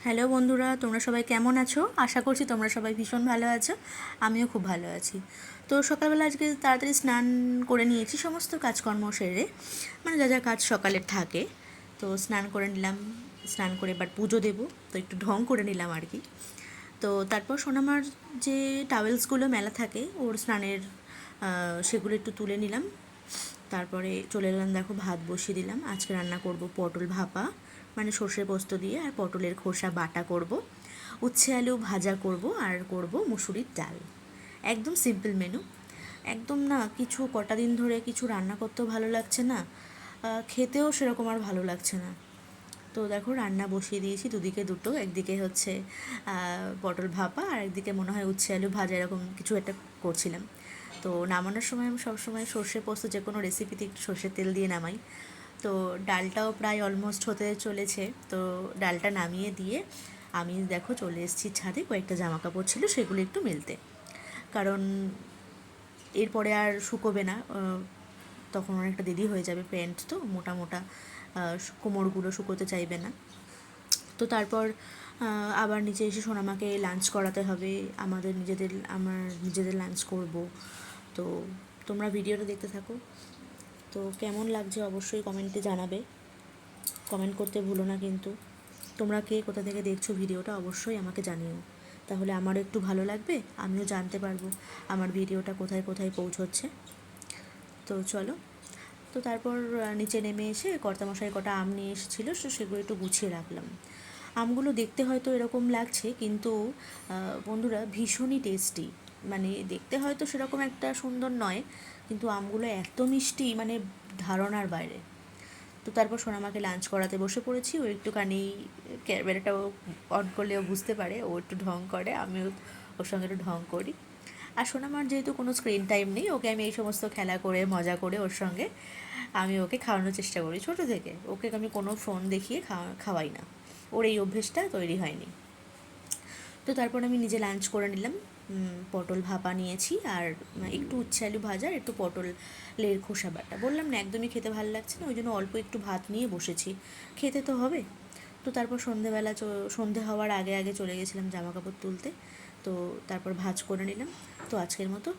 Hello বন্ধুরা, তোমরা সবাই কেমন আছো? আশা করছি তোমরা সবাই ভীষণ ভালো আছো। আমিও খুব ভালো আছি। তো সকালবেলা আজকে তাড়াতাড়ি স্নান করে নিয়েছি, সমস্ত কাজকর্ম সেরে, মানে যা যা কাজ সকালের থাকে। তো স্নান করে নিলাম, স্নান করে এবার পুজো দেবো, তো একটু ঢং করে নিলাম আর কি। তো তারপর সোনামার যে টাওয়েলসগুলো মেলা থাকে ওর স্নানের, সেগুলো একটু তুলে নিলাম। তারপরে চলে এলাম, দেখো ভাত বসিয়ে দিলাম। আজকে রান্না করব পটল ভাপা, মানে সর্ষে পোস্ত দিয়ে, আর পটলের খোসা বাটা করব, উচ্ছে আলু ভাজা করব, আর করব মুসুরির ডাল। একদম সিম্পল মেনু। একদম না কিছু, কটা দিন ধরে কিছু রান্না করতেও ভালো লাগছে না, খেতেও সেরকম আর ভালো লাগছে না। তো দেখো রান্না বসিয়ে দিয়েছি, দুদিকে দুটো, একদিকে হচ্ছে পটল ভাপা, আর একদিকে মনে হয় উচ্ছে আলু ভাজা, এরকম কিছু একটা করছিলাম। তো নামানোর সময় আমি সবসময় সর্ষে পোস্ত যে কোনো রেসিপিতে একটু সর্ষের তেল দিয়ে নামাই। তো ডালটাও প্রায় অলমোস্ট হতে চলেছে, তো ডালটা নামিয়ে দিয়ে আমি দেখো চলে এসেছি ছাদে। কয়েকটা জামা কাপড় ছিল, সেগুলো একটু মেলতে, কারণ এরপরে আর শুকোবে না, তখন অনেকটা দেরি হয়ে যাবে। প্যান্ট তো মোটা মোটা, কোমরগুলো শুকোতে চাইবে না। তো তারপর আবার নিচে এসে সোনামাকে লাঞ্চ করাতে হবে, আমার নিজেদের লাঞ্চ করব। তো তোমরা ভিডিওটা দেখতে থাকো। তো কেমন লাগছে অবশ্যই কমেন্টে জানাবে, কমেন্ট করতে ভুলো না কিন্তু। তোমরা কে কোথা থেকে দেখছো ভিডিওটা অবশ্যই আমাকে জানিও, তাহলে আমারও একটু ভালো লাগবে, আমিও জানতে পারবো আমার ভিডিওটা কোথায় কোথায় পৌঁছচ্ছে। তো চলো। তো তারপর নিচে নেমে এসে কর্তামশাই কটা আম নিয়ে এসেছিলো, সেগুলো একটু গুছিয়ে রাখলাম। আমগুলো দেখতে হয়তো এরকম লাগছে, কিন্তু বন্ধুরা ভীষণই টেস্টি। মানে দেখতে হয়তো সেরকম একটা সুন্দর নয়, কিন্তু আমগুলো এত মিষ্টি, মানে ধারণার বাইরে। তো তারপর সোনামাকে লাঞ্চ করাতে বসে পড়েছি। ও একটুখানি ক্যামেরাটাও অন করলে ও বুঝতে পারে, ও একটু ঢং করে, আমিও ওর সঙ্গে একটু ঢং করি। আর সোনামার যেহেতু কোনো স্ক্রিন টাইম নেই, ওকে আমি এই সমস্ত খেলা করে মজা করে ওর সঙ্গে আমি ওকে খাওয়ানোর চেষ্টা করি। ছোটো থেকে ওকে আমি কোনো ফোন দেখিয়ে খাওয়াই না, ওর এই অভ্যেসটা তৈরি হয়নি। তো তারপর আমি নিজে লাঞ্চ করে নিলাম। পটল ভাপা নিয়েছি, আর একটু উচ্ছে আলু ভাজা, আর একটু পটলের খোসা বাটা। বললাম না একদমই খেতে ভালো লাগছে না, ওই জন্য অল্প একটু ভাত নিয়ে বসেছি, খেতে তো হবে। তো তারপর সন্ধে হওয়ার আগে আগে চলে গেছিলাম জামা কাপড় তুলতে। তো তারপর ভাঁজ করে নিলাম। তো আজকের মতো